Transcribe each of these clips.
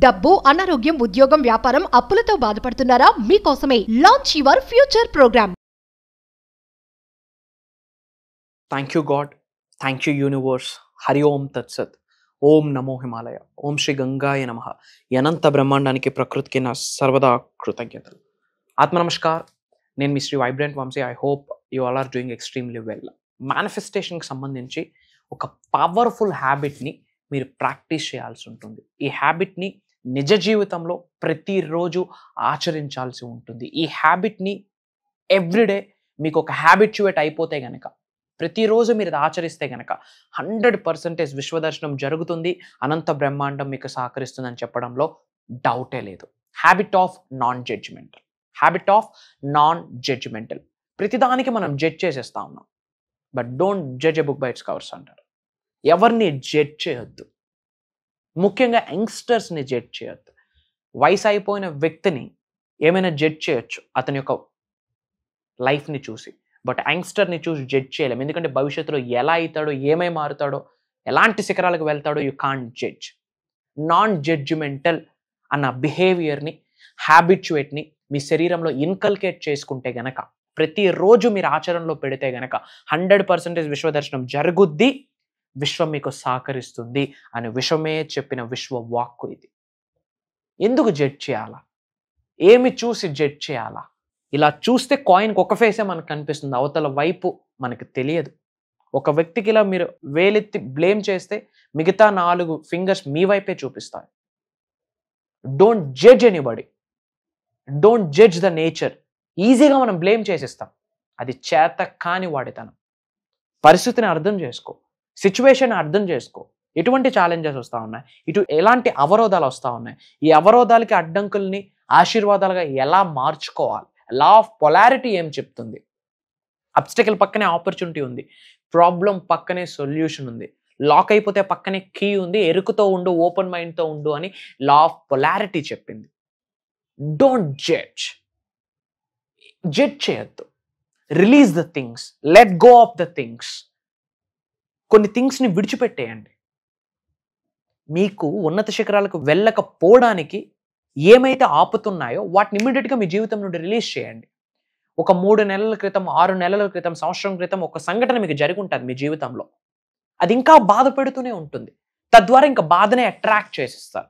డబ్బు, అనారోగ్యం, ఉద్యోగం, వ్యాపారం, అప్పులతో బాధపడుతున్నారా? మీకోసమే launch your future program. Thank you God, thank you universe. Hari Om Tat Sat. ఓం నమో హిమాలయ. ఓం శ్రీ గంగాయ నమః. అనంత బ్రహ్మాండానికి ప్రకృతికి నా సర్వదా కృతజ్ఞతలు. ఆత్మ నమస్కార్. నేను మీ Shri vibrant Vamsi. I hope you all are doing extremely well. మేనిఫెస్టేషన్కి సంబంధించి ఒక పవర్ఫుల్ హ్యాబిట్ని మీరు ప్రాక్టీస్ చేయాల్సి ఉంటుంది. ఈ హ్యాబిట్ని నిజ జీవితంలో ప్రతిరోజు ఆచరించాల్సి ఉంటుంది. ఈ హ్యాబిట్ని ఎవ్రీడే మీకు ఒక హ్యాబిట్యుయేట్ అయిపోతే గనక, ప్రతిరోజు మీరు ఇది ఆచరిస్తే గనక 100% విశ్వదర్శనం జరుగుతుంది. అనంత బ్రహ్మాండం మీకు సహకరిస్తుందని చెప్పడంలో డౌటే లేదు. Habit of non judgemental. Habit of non judgemental. ప్రతిదానికి మనం జడ్జ్ చేసేస్తా ఉన్నాం. But don't judge a book by it's covers అంటారు. ఎవరిని జడ్జ్ చేయొద్దు. ముఖ్యంగా యంగ్స్టర్స్ని జడ్జ్ చేయొద్దు. వయసు అయిపోయిన వ్యక్తిని ఏమైనా జడ్జ్ చేయొచ్చు అతని యొక్క లైఫ్ని చూసి, బట్ యంగ్స్టర్ని చూసి జడ్జ్ చేయలేము. ఎందుకంటే భవిష్యత్తులో ఎలా అవుతాడో, ఏమై మారుతాడో, ఎలాంటి శిఖరాలకు వెళ్తాడో you can't judge. Non judgemental అన్న బిహేవియర్ని, హ్యాబిట్యుయేట్ని మీ శరీరంలో ఇన్కల్కేట్ చేసుకుంటే గనక, ప్రతిరోజు మీరు ఆచరణలో పెడితే గనక 100% విశ్వదర్శనం జరుగుద్ది. విశ్వం మీకు సహకరిస్తుంది అని విశ్వమే చెప్పిన విశ్వ వాక్కు ఇది. ఎందుకు జడ్జ్ చేయాలా? ఏమి చూసి జడ్జ్ చేయాలా? ఇలా చూస్తే కాయిన్కి ఒక ఫేసే మనకు కనిపిస్తుంది, అవతల వైపు మనకు తెలియదు. ఒక వ్యక్తికి ఇలా మీరు వేలెత్తి బ్లేమ్ చేస్తే మిగతా 4 ఫింగర్స్ మీ వైపే చూపిస్తాయి. Don't judge anybody. Don't judge the nature. ఈజీగా మనం బ్లేమ్ చేసేస్తాం. అది చేత కాని వాడితనం. పరిస్థితిని అర్థం చేసుకో, సిచ్యువేషన్ అర్థం చేసుకో. ఎటువంటి ఛాలెంజెస్ వస్తూ ఉన్నాయి, ఎలాంటి అవరోధాలు వస్తూ ఉన్నాయి, ఈ అవరోధాలకి అడ్డంకుల్ని ఆశీర్వాదాలుగా ఎలా మార్చుకోవాలి. లా ఆఫ్ పొలారిటీ ఏం చెప్తుంది? అబ్స్టకిల్ పక్కనే ఆపర్చునిటీ ఉంది, ప్రాబ్లం పక్కనే సొల్యూషన్ ఉంది, లాక్ అయిపోతే పక్కనే కీ ఉంది. ఎరుకుతో ఉండు, ఓపెన్ మైండ్తో ఉండు అని లా ఆఫ్ పొలారిటీ చెప్పింది. Don't judge. జడ్జ్ చేయొద్దు. Release the things, let go of the things. కొన్ని థింగ్స్ని విడిచిపెట్టేయండి. మీకు ఉన్నత శిఖరాలకు వెళ్ళకపోవడానికి ఏమైతే ఆపుతున్నాయో వాటిని ఇమ్మీడియట్గా మీ జీవితం నుండి రిలీజ్ చేయండి. ఒక 3 నెలల క్రితం, 6 నెలల క్రితం, సంవత్సరం క్రితం ఒక సంఘటన మీకు జరిగి ఉంటుంది మీ జీవితంలో. అది ఇంకా బాధ పెడుతూనే ఉంటుంది. తద్వారా ఇంకా బాధనే అట్రాక్ట్ చేసిస్తారు.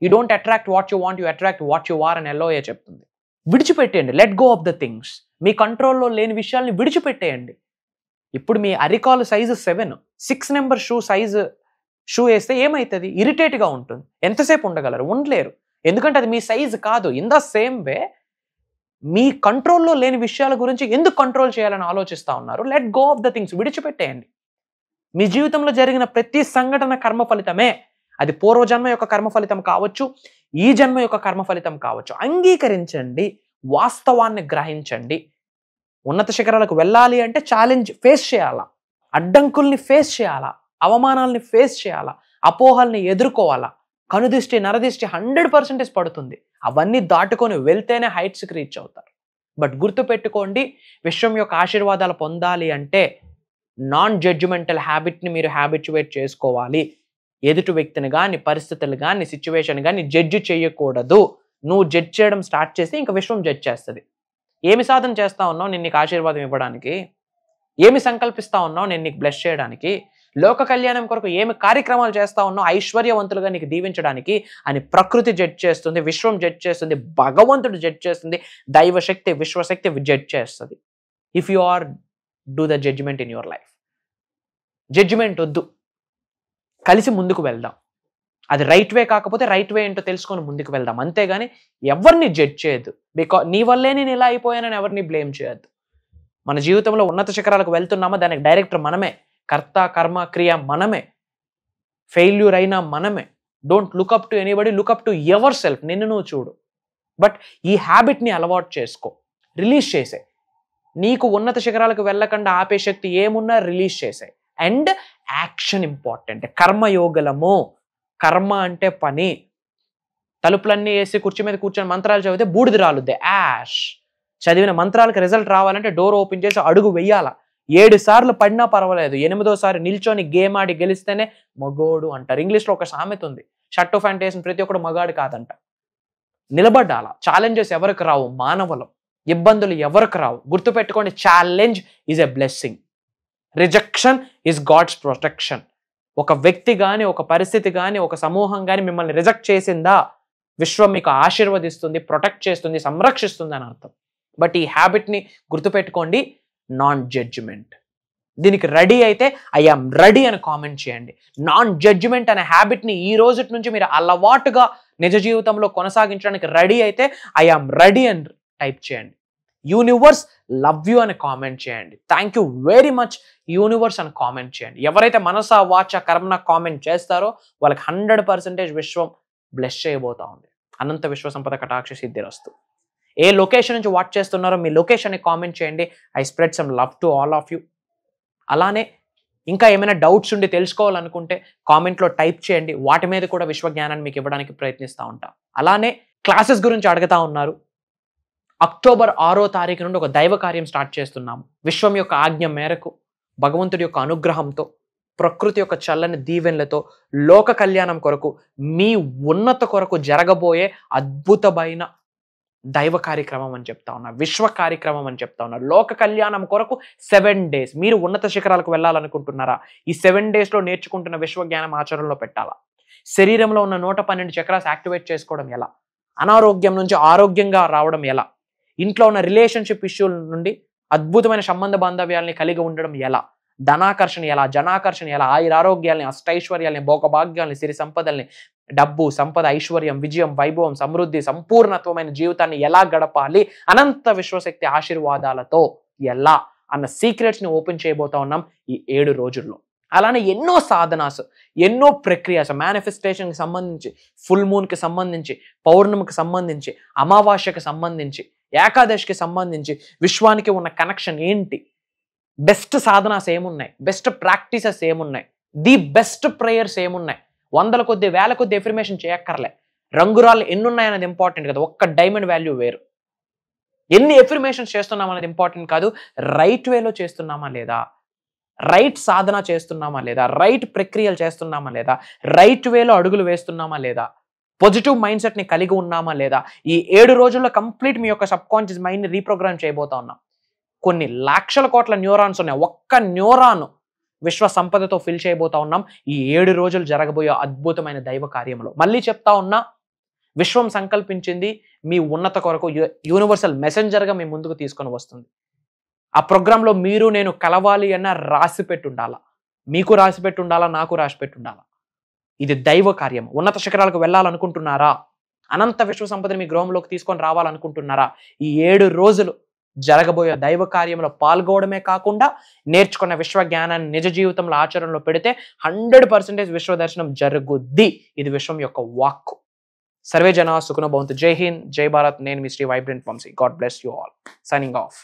You don't attract what you want, you attract what you are అని ఎల్ఓఏ చెప్తుంది. విడిచిపెట్టేయండి. Let go of the things. మీ కంట్రోల్లో లేని విషయాల్ని విడిచిపెట్టేయండి. ఇప్పుడు మీ అరికాలు సైజు 7, 6 నెంబర్ షూ వేస్తే ఏమవుతుంది? ఇరిటేట్గా ఉంటుంది. ఎంతసేపు ఉండగలరు? ఉండలేరు. ఎందుకంటే అది మీ సైజు కాదు. ఇన్ ద సేమ్ వే మీ కంట్రోల్లో లేని విషయాల గురించి ఎందుకు కంట్రోల్ చేయాలని ఆలోచిస్తూ ఉన్నారు? Let go of the things. విడిచిపెట్టేయండి. మీ జీవితంలో జరిగిన ప్రతి సంఘటన కర్మ ఫలితమే. అది పూర్వజన్మ యొక్క కర్మ ఫలితం కావచ్చు, ఈ జన్మ యొక్క కర్మ ఫలితం కావచ్చు. అంగీకరించండి, వాస్తవాన్ని గ్రహించండి. ఉన్నత శిఖరాలకు వెళ్ళాలి అంటే ఛాలెంజ్ ఫేస్ చేయాలా, అడ్డంకుల్ని ఫేస్ చేయాలా, అవమానాల్ని ఫేస్ చేయాలా, అపోహల్ని ఎదుర్కోవాలా. కనుదిష్టి, నరదిష్టి 100% పడుతుంది. అవన్నీ దాటుకొని వెళ్తేనే హైట్స్కి రీచ్ అవుతారు. బట్ గుర్తుపెట్టుకోండి, విశ్వం యొక్క ఆశీర్వాదాలు పొందాలి అంటే నాన్ జడ్జిమెంటల్ హ్యాబిట్ని మీరు హ్యాబిట్యుయేట్ చేసుకోవాలి. ఎదుటి వ్యక్తిని కానీ, పరిస్థితులు కానీ, సిచ్యువేషన్ కానీ జడ్జి చేయకూడదు. నువ్వు జడ్జ్ చేయడం స్టార్ట్ చేస్తే ఇంకా విశ్వం జడ్జ్ చేస్తుంది. ఏమి సాధన చేస్తా ఉన్నావు నేను నీకు ఆశీర్వాదం ఇవ్వడానికి? ఏమి సంకల్పిస్తా ఉన్నావు నేను నీకు బ్లెస్ చేయడానికి? లోక కళ్యాణం కొరకు ఏమి కార్యక్రమాలు చేస్తా ఉన్నావు ఐశ్వర్యవంతులుగా నీకు దీవించడానికి అని ప్రకృతి జడ్జ్ చేస్తుంది, విశ్వం జడ్జ్ చేస్తుంది, భగవంతుడు జడ్జ్ చేస్తుంది, దైవశక్తి, విశ్వశక్తి జడ్జ్ చేస్తుంది. If you are do the judgment in your life. Judgment వద్దు, కలిసి ముందుకు వెళ్దాం. అది రైట్ వే కాకపోతే రైట్ వే ఏంటో తెలుసుకొని ముందుకు వెళ్దాం. అంతేగాని ఎవరిని జడ్జ్ చేయొద్దు. నీ వల్లే నేను ఇలా అయిపోయానని ఎవరిని బ్లేమ్ చేయొద్దు. మన జీవితంలో ఉన్నత శిఖరాలకు వెళ్తున్నామా, దానికి డైరెక్టర్ మనమే. కర్త, కర్మ, క్రియ మనమే. ఫెయిల్యూర్ అయినా మనమే. Don't look up to anybody, look up to your self. నిన్ను నువ్వు చూడు. బట్ ఈ హ్యాబిట్ని అలవాటు చేసుకో. రిలీజ్ చేసే. నీకు ఉన్నత శిఖరాలకు వెళ్ళకుండా ఆపే శక్తి ఏమున్నా రిలీజ్ చేసే. And action important. కర్మయోగలము. కర్మ అంటే పని. తలుపులన్నీ వేసి కుర్చీ మీద కూర్చొని మంత్రాలు చదివితే బూడిద రాలుద్ది, యాష్. చదివిన మంత్రాలకు రిజల్ట్ రావాలంటే డోర్ ఓపెన్ చేసి అడుగు వెయ్యాల. 7 సార్లు పడినా పర్వాలేదు, 8వ సారి నిల్చొని గేమ్ ఆడి గెలిస్తేనే మగోడు అంటారు. ఇంగ్లీష్లో ఒక సామెత ఉంది, షర్టు ప్యాంట్ వేసిన ప్రతి ఒక్కడు మగాడు కాదంట. నిలబడ్డాల. ఛాలెంజెస్ ఎవరికి రావు? మానవులు. ఇబ్బందులు ఎవరికి రావు? గుర్తుపెట్టుకోండి, challenge is a blessing, rejection is god's protection. ఒక వ్యక్తి కానీ, ఒక పరిస్థితి కానీ, ఒక సమూహం కానీ మిమ్మల్ని రిజెక్ట్ చేసిందా, విశ్వం మీకు ఆశీర్వదిస్తుంది, ప్రొటెక్ట్ చేస్తుంది, సంరక్షిస్తుంది అని అర్థం. బట్ ఈ హ్యాబిట్ని గుర్తుపెట్టుకోండి, నాన్ జడ్జిమెంట్. దీనికి రెడీ అయితే ఐఆమ్ రెడీ అని కామెంట్ చేయండి. నాన్ జడ్జిమెంట్ అనే హ్యాబిట్ని ఈ రోజు నుంచి మీరు అలవాటుగా నిజ జీవితంలో కొనసాగించడానికి రెడీ అయితే ఐఆమ్ రెడీ అని టైప్ చేయండి. యూనివర్స్ లవ్ యూ అని కామెంట్ చేయండి. Thank you very much universe అని కామెంట్ చేయండి. ఎవరైతే మనసా వాచ కర్మన కామెంట్ చేస్తారో వాళ్ళకి 100% విశ్వం బ్లెస్ చేయబోతా ఉంది. అనంత విశ్వ సంపద కటాక్ష సిద్ధిరస్తు. ఏ లొకేషన్ నుంచి వాచ్ చేస్తున్నారో మీ లొకేషన్ని కామెంట్ చేయండి. I spread some love to all of you. అలానే ఇంకా ఏమైనా డౌట్స్ ఉండి తెలుసుకోవాలనుకుంటే కామెంట్లో టైప్ చేయండి. వాటి మీద కూడా విశ్వజ్ఞానాన్ని మీకు ఇవ్వడానికి ప్రయత్నిస్తూ ఉంటాం. అలానే క్లాసెస్ గురించి అడుగుతా ఉన్నారు. అక్టోబర్ 6వ తారీఖు నుండి ఒక దైవ కార్యం స్టార్ట్ చేస్తున్నాము. విశ్వం యొక్క ఆజ్ఞ మేరకు, భగవంతుడి యొక్క అనుగ్రహంతో, ప్రకృతి యొక్క చల్లని దీవెనలతో లోక కళ్యాణం కొరకు, మీ ఉన్నత కొరకు జరగబోయే అద్భుతమైన దైవ కార్యక్రమం అని చెప్తా ఉన్నా, విశ్వ కార్యక్రమం అని చెప్తా ఉన్నా. లోక కళ్యాణం కొరకు 7 days మీరు ఉన్నత శిఖరాలకు వెళ్ళాలనుకుంటున్నారా? ఈ 7 daysలో నేర్చుకుంటున్న విశ్వజ్ఞానం ఆచరణలో పెట్టాలా? శరీరంలో ఉన్న 112 చక్రాస్ యాక్టివేట్ చేసుకోవడం ఎలా? అనారోగ్యం నుంచి ఆరోగ్యంగా రావడం ఎలా? ఇంట్లో ఉన్న రిలేషన్షిప్ ఇష్యూల నుండి అద్భుతమైన సంబంధ బాంధవ్యాల్ని కలిగి ఉండడం ఎలా? ధనాకర్షణ ఎలా? జనాకర్షణ ఎలా? ఆయురారోగ్యాల్ని, అష్టైశ్వర్యాల్ని, భోగభాగ్యాల్ని, సిరి సంపదల్ని, డబ్బు, సంపద, ఐశ్వర్యం, విజయం, వైభవం, సమృద్ధి, సంపూర్ణత్వమైన జీవితాన్ని ఎలా గడపాలి అనంత విశ్వశక్తి ఆశీర్వాదాలతో ఎలా అన్న సీక్రెట్స్ని ఓపెన్ చేయబోతా ఉన్నాం ఈ 7 రోజుల్లో. అలానే ఎన్నో సాధనాస్, ఎన్నో ప్రక్రియస్, మేనిఫెస్టేషన్కి సంబంధించి, ఫుల్ మూన్కి సంబంధించి, పౌర్ణమికి సంబంధించి, అమావాస్యకి సంబంధించి, ఏకాదశికి సంబంధించి విశ్వానికి ఉన్న కనెక్షన్ ఏంటి, బెస్ట్ సాధనాస్ ఏమున్నాయి, బెస్ట్ ప్రాక్టీసెస్ ఏమున్నాయి, ది బెస్ట్ ప్రేయర్స్ ఏమున్నాయి, 100 కొద్ది 1000 కొద్ది ఎఫర్మేషన్ చేయక్కర్లే. రంగురాళ్ళు ఎన్ని ఉన్నాయన్నది ఇంపార్టెంట్ కదా, ఒక్క డైమండ్ వాల్యూ వేరు. ఎన్ని ఎఫర్మేషన్స్ చేస్తున్నాం అనేది ఇంపార్టెంట్ కాదు, రైట్ వేలో చేస్తున్నామా లేదా, రైట్ సాధన చేస్తున్నామా లేదా, రైట్ ప్రక్రియలు చేస్తున్నామా లేదా, రైట్ వేలో అడుగులు వేస్తున్నామా లేదా, పాజిటివ్ మైండ్ సెట్ని కలిగి ఉన్నామా లేదా. ఈ 7 రోజుల్లో కంప్లీట్ మీ యొక్క సబ్ కాన్షియస్ మైండ్ని రీప్రోగ్రామ్ చేయబోతా ఉన్నాం. కొన్ని లక్షల కోట్ల న్యూరాన్స్ ఉన్నాయి, ఒక్క న్యూరాన్ విశ్వ సంపదతో ఫిల్ చేయబోతా ఉన్నాం ఈ 7 రోజులు జరగబోయే అద్భుతమైన దైవ కార్యంలో. మళ్ళీ చెప్తా ఉన్నా, విశ్వం సంకల్పించింది మీ ఉన్నత కొరకు యూనివర్సల్ మెసెంజర్గా మీ ముందుకు తీసుకొని వస్తుంది. ఆ ప్రోగ్రాంలో మీరు నేను కలవాలి అన్న రాసి పెట్టుండాలా, మీకు రాసి పెట్టుండాలా, నాకు రాసి పెట్టుండాలా. ఇది దైవ కార్యం. ఉన్నత శిఖరాలకు వెళ్ళాలనుకుంటున్నారా? అనంత విశ్వ సంపదని మీ గృహంలోకి తీసుకొని రావాలనుకుంటున్నారా? ఈ 7 రోజులు జరగబోయే దైవ కార్యంలో పాల్గొనడమే కాకుండా నేర్చుకున్న విశ్వ జ్ఞానాన్ని నిజ జీవితంలో ఆచరణలో పెడితే 100% విశ్వ దర్శనం జరుగుద్ది. ఇది విశ్వం యొక్క వాక్కు. సర్వే జనా సుఖనో భవంతు. జై హింద్, జై భారత్. నేను మీ Shri vibrant Vamsi. God bless you all. Signing of.